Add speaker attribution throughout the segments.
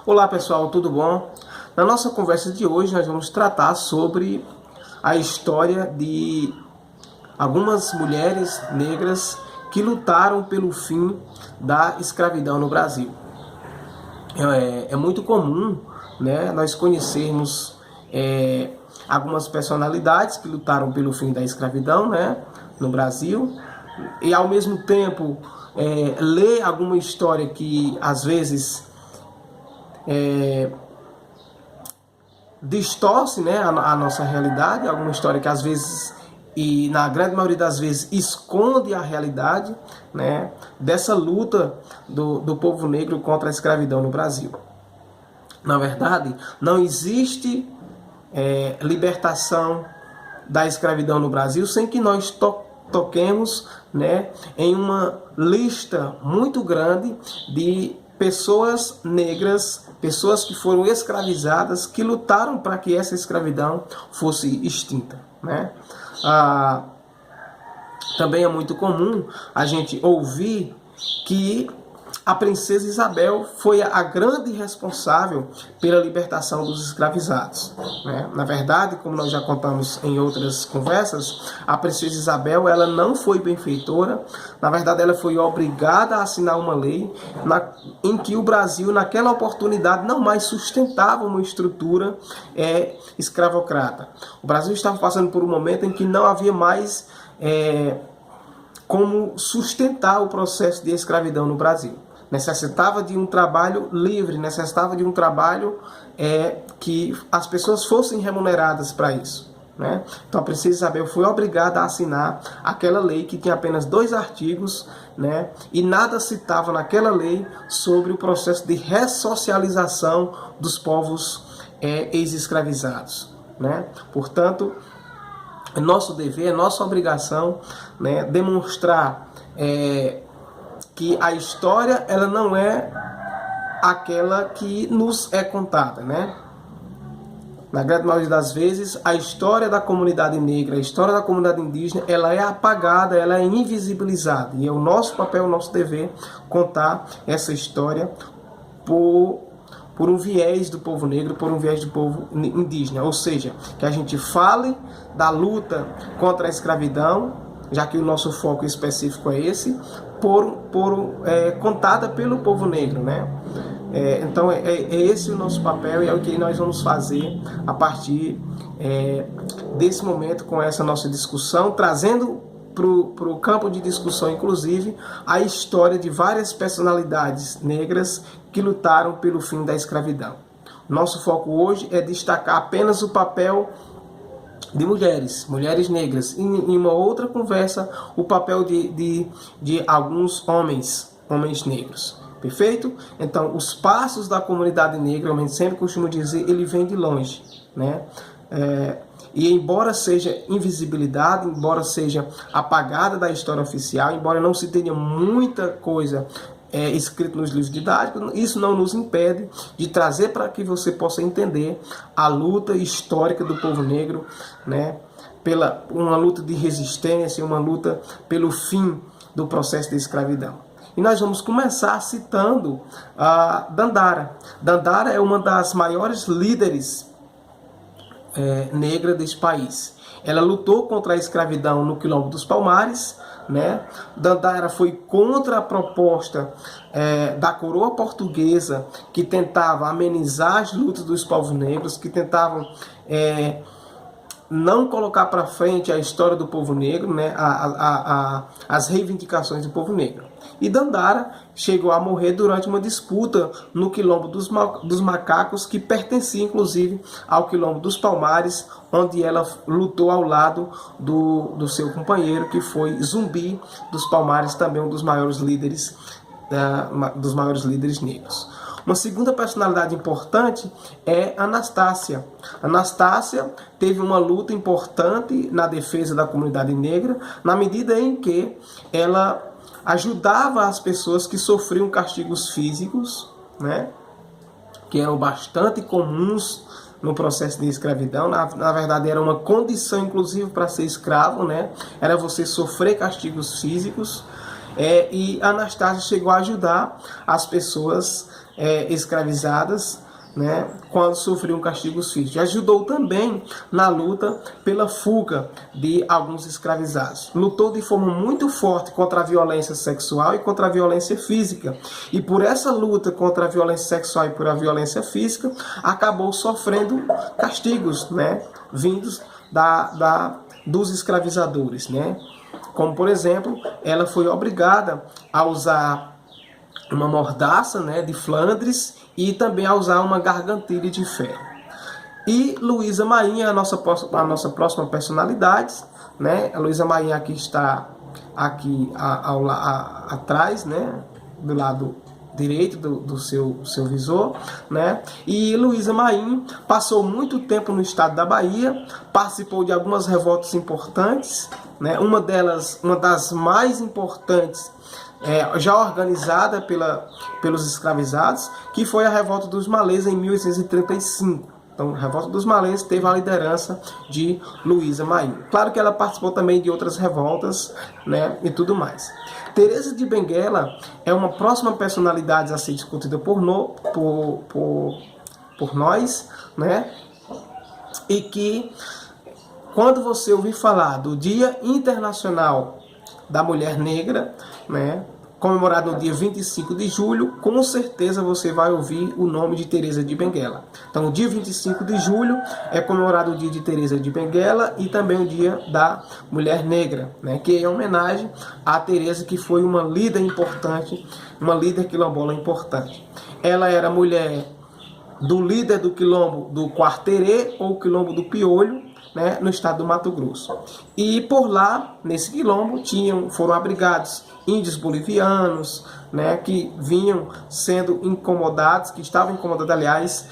Speaker 1: Olá pessoal, tudo bom? Na nossa conversa de hoje nós vamos tratar sobre a história de algumas mulheres negras que lutaram pelo fim da escravidão no Brasil. É muito comum, né, nós conhecermos algumas personalidades que lutaram pelo fim da escravidão, né, no Brasil, e ao mesmo tempo ler alguma história que às vezes distorce, né, a nossa realidade, alguma história que às vezes, e na grande maioria das vezes, esconde a realidade, né, dessa luta do povo negro contra a escravidão no Brasil. Na verdade, não existe libertação da escravidão no Brasil sem que nós toquemos, né, em uma lista muito grande de pessoas negras, pessoas que foram escravizadas, que lutaram para que essa escravidão fosse extinta, né? Também é muito comum a gente ouvir que a princesa Isabel foi a grande responsável pela libertação dos escravizados, né? Na verdade, como nós já contamos em outras conversas, a princesa Isabel ela não foi benfeitora. Na verdade, ela foi obrigada a assinar uma lei em que o Brasil, naquela oportunidade, não mais sustentava uma estrutura escravocrata. O Brasil estava passando por um momento em que não havia mais como sustentar o processo de escravidão no Brasil. Necessitava de um trabalho livre, necessitava de um trabalho que as pessoas fossem remuneradas para isso, né? Então a princesa Isabel foi obrigada a assinar aquela lei que tinha apenas 2 artigos, né? E nada citava naquela lei sobre o processo de ressocialização dos povos ex-escravizados, né? Portanto, é nosso dever, é nossa obrigação, né, demonstrar que a história ela não é aquela que nos é contada, né? Na grande maioria das vezes, a história da comunidade negra, a história da comunidade indígena, ela é apagada, ela é invisibilizada. E é o nosso papel, o nosso dever, contar essa história por um viés do povo negro, por um viés do povo indígena. Ou seja, que a gente fale da luta contra a escravidão, já que o nosso foco específico é esse, contada pelo povo negro, né? Então é esse o nosso papel e é o que nós vamos fazer a partir desse momento com essa nossa discussão, trazendo para o campo de discussão, inclusive, a história de várias personalidades negras que lutaram pelo fim da escravidão. Nosso foco hoje é destacar apenas o papel de mulheres negras. Em uma outra conversa, o papel de alguns homens negros. Perfeito? Então, os passos da comunidade negra, eu sempre costumo dizer, ele vem de longe, né? E embora seja invisibilidade, embora seja apagada da história oficial, embora não se tenha muita coisa escrito nos livros didáticos, isso não nos impede de trazer para que você possa entender a luta histórica do povo negro, né? Uma luta de resistência, uma luta pelo fim do processo de escravidão. E nós vamos começar citando a Dandara. Dandara é uma das maiores líderes negra desse país. Ela lutou contra a escravidão no Quilombo dos Palmares, né? Dandara foi contra a proposta da coroa portuguesa, que tentava amenizar as lutas dos povos negros, que tentavam não colocar para frente a história do povo negro, né? As reivindicações do povo negro. E Dandara chegou a morrer durante uma disputa no Quilombo dos Macacos, que pertencia inclusive ao Quilombo dos Palmares, onde ela lutou ao lado do seu companheiro, que foi Zumbi dos Palmares, também um dos maiores líderes negros. Uma segunda personalidade importante é Anastácia. Anastácia teve uma luta importante na defesa da comunidade negra, na medida em que ela ajudava as pessoas que sofriam castigos físicos, né, que eram bastante comuns no processo de escravidão. Na verdade, era uma condição, inclusive, para ser escravo, né? Era você sofrer castigos físicos. e Anastácia chegou a ajudar as pessoas escravizadas, né, quando sofriam castigos físicos. Ajudou também na luta pela fuga de alguns escravizados. Lutou de forma muito forte contra a violência sexual e contra a violência física. E por essa luta contra a violência sexual e por a violência física, acabou sofrendo castigos, né, vindos dos escravizadores, né? Como, por exemplo, ela foi obrigada a usar uma mordaça, né, de Flandres, e também a usar uma gargantilha de ferro. E Luísa Marinha, a nossa próxima personalidade, né? A Luísa Marinha aqui está atrás, né, do lado direito do seu visor, né? E Luísa Marinha passou muito tempo no estado da Bahia, participou de algumas revoltas importantes, né? Uma das mais importantes, já organizada pelos escravizados, que foi a Revolta dos Malês em 1835. Então, a Revolta dos Malês teve a liderança de Luísa Marinha. Claro que ela participou também de outras revoltas, né, e tudo mais. Teresa de Benguela é uma próxima personalidade a ser discutida por nós, né, e que, quando você ouvir falar do Dia Internacional da Mulher Negra, né, comemorado no dia 25 de julho, com certeza você vai ouvir o nome de Teresa de Benguela. Então, o dia 25 de julho é comemorado o dia de Teresa de Benguela e também o dia da Mulher Negra, né, que é homenagem a Teresa, que foi uma líder importante, uma líder quilombola importante. Ela era mulher do líder do quilombo do Quarterê, ou quilombo do Piolho, né, no estado do Mato Grosso. E por lá, nesse quilombo, foram abrigados índios bolivianos, né, que vinham sendo incomodados, que estavam incomodados, aliás,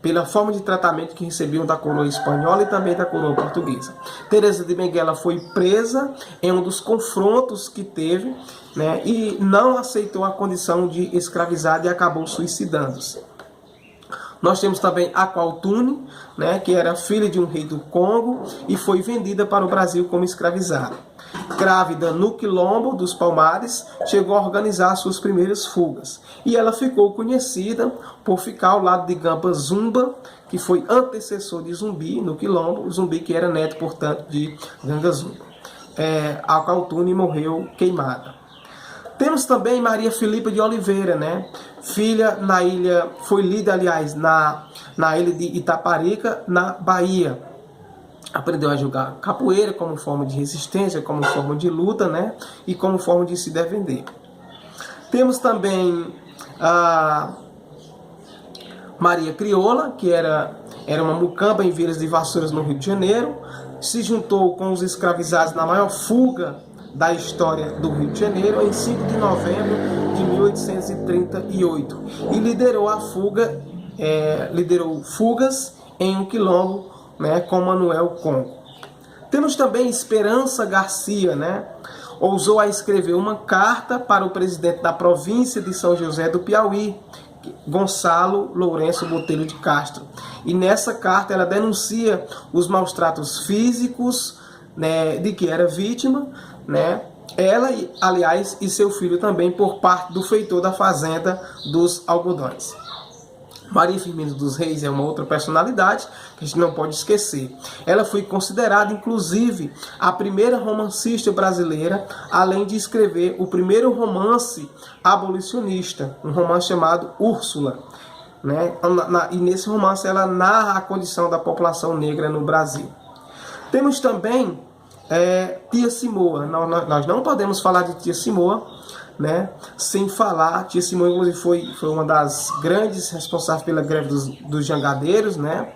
Speaker 1: pela forma de tratamento que recebiam da coroa espanhola e também da coroa portuguesa. Teresa de Benguela foi presa em um dos confrontos que teve, né, e não aceitou a condição de escravizada e acabou suicidando-se. Nós temos também Aqualtune, né, que era filha de um rei do Congo e foi vendida para o Brasil como escravizada. Grávida no quilombo dos Palmares, chegou a organizar suas primeiras fugas. E ela ficou conhecida por ficar ao lado de Gamba Zumba, que foi antecessor de Zumbi no quilombo, Zumbi que era neto, portanto, de Ganga Zumba. Aqualtune morreu queimada. Temos também Maria Filipa de Oliveira, né? Filha na ilha, foi lida, aliás, na ilha de Itaparica, na Bahia. Aprendeu a jogar capoeira como forma de resistência, como forma de luta, né? E como forma de se defender. Temos também a Maria Crioula, que era uma mucamba em Vilas de Vassouras, no Rio de Janeiro. Se juntou com os escravizados na maior fuga da história do Rio de Janeiro, em 5 de novembro de 1838, e liderou fugas em um quilombo, né, com Manuel Congo. Temos também Esperança Garcia, né, ousou a escrever uma carta para o presidente da província de São José do Piauí, Gonçalo Lourenço Botelho de Castro, e nessa carta ela denuncia os maus tratos físicos, né, de que era vítima, né? Ela, aliás, e seu filho também, por parte do feitor da fazenda dos Algodões. Maria Firmina dos Reis é uma outra personalidade que a gente não pode esquecer. Ela foi considerada, inclusive, a primeira romancista brasileira, além de escrever o primeiro romance abolicionista, um romance chamado Úrsula, né? E nesse romance ela narra a condição da população negra no Brasil. Temos também Tia Simoa. Nós não podemos falar de Tia Simoa, né, sem falar. Tia Simoa, inclusive, foi uma das grandes responsáveis pela greve dos jangadeiros, né,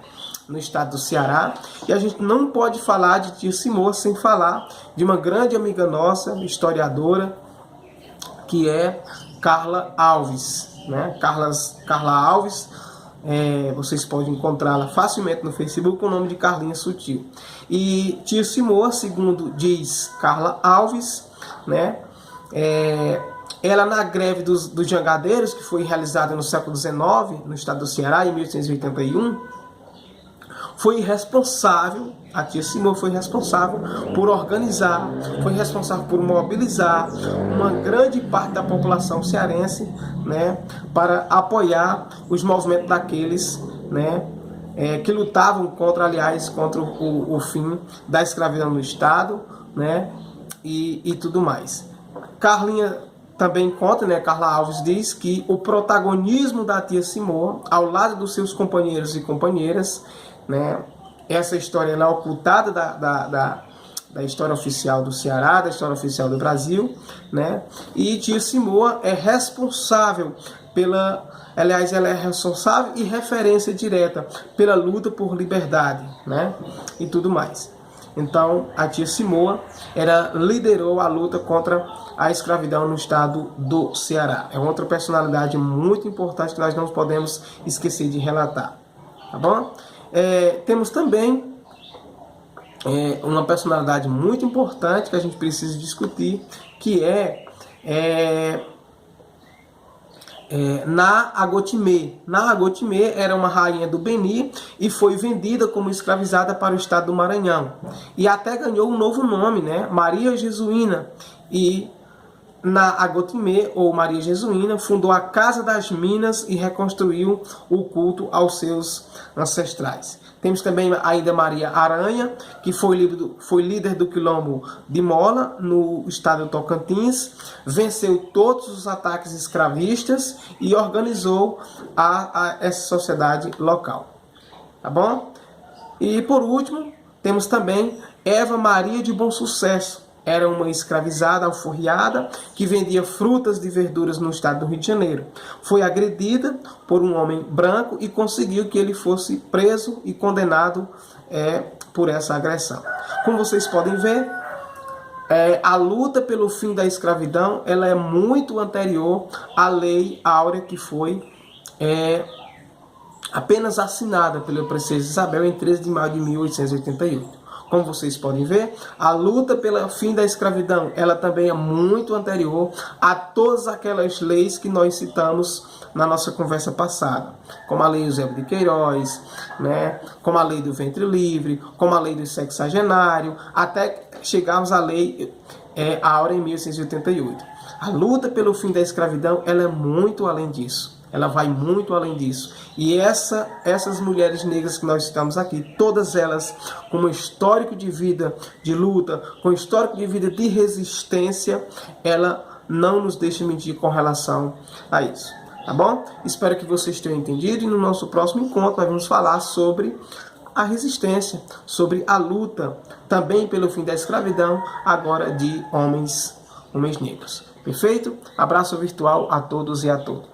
Speaker 1: no estado do Ceará. E a gente não pode falar de Tia Simoa sem falar de uma grande amiga nossa, historiadora, que é Carla Alves, né? Carla Alves. Vocês podem encontrá-la facilmente no Facebook com o nome de Carlinha Sutil. E Tia Simoa, segundo diz Carla Alves, né, ela na greve dos jangadeiros, que foi realizada no século XIX, no estado do Ceará, em 1881, foi responsável, a tia Simoa foi responsável por organizar, foi responsável por mobilizar uma grande parte da população cearense, né, para apoiar os movimentos daqueles, né, que lutavam contra, aliás, contra o fim da escravidão no Estado, né, e tudo mais. Carlinha também conta, né, Carla Alves diz que o protagonismo da tia Simoa, ao lado dos seus companheiros e companheiras, né, essa história ela é ocultada da história oficial do Ceará, da história oficial do Brasil, né, e tia Simoa é responsável aliás, ela é responsável e referência direta pela luta por liberdade, né, e tudo mais. Então, a tia Simoa liderou a luta contra a escravidão no estado do Ceará. É outra personalidade muito importante que nós não podemos esquecer de relatar. Tá bom? Temos também uma personalidade muito importante que a gente precisa discutir, que Naagotime. Naagotime era uma rainha do Beni e foi vendida como escravizada para o estado do Maranhão. E até ganhou um novo nome, né? Maria Jesuína. E Naagotime, ou Maria Jesuína, fundou a Casa das Minas e reconstruiu o culto aos seus ancestrais. Temos também ainda Maria Aranha, que foi líder do quilombo de Mola, no estado do Tocantins, venceu todos os ataques escravistas e organizou essa sociedade local. Tá bom? E por último, temos também Eva Maria de Bom Sucesso. Era uma escravizada alforriada que vendia frutas e verduras no estado do Rio de Janeiro. Foi agredida por um homem branco e conseguiu que ele fosse preso e condenado por essa agressão. Como vocês podem ver, a luta pelo fim da escravidão ela é muito anterior à Lei Áurea, que foi apenas assinada pela princesa Isabel em 13 de maio de 1888. Como vocês podem ver, a luta pelo fim da escravidão, ela também é muito anterior a todas aquelas leis que nós citamos na nossa conversa passada, como a lei Eusébio de Queiroz, né, como a lei do ventre livre, como a lei do sexagenário, até chegarmos à lei Áurea em 1888. A luta pelo fim da escravidão, ela é muito além disso. Ela vai muito além disso. E essas mulheres negras que nós citamos aqui, todas elas com um histórico de vida de luta, com um histórico de vida de resistência, ela não nos deixa mentir com relação a isso. Tá bom? Espero que vocês tenham entendido. E no nosso próximo encontro nós vamos falar sobre a resistência, sobre a luta também pelo fim da escravidão, agora de homens negros. Perfeito? Abraço virtual a todos e a todas.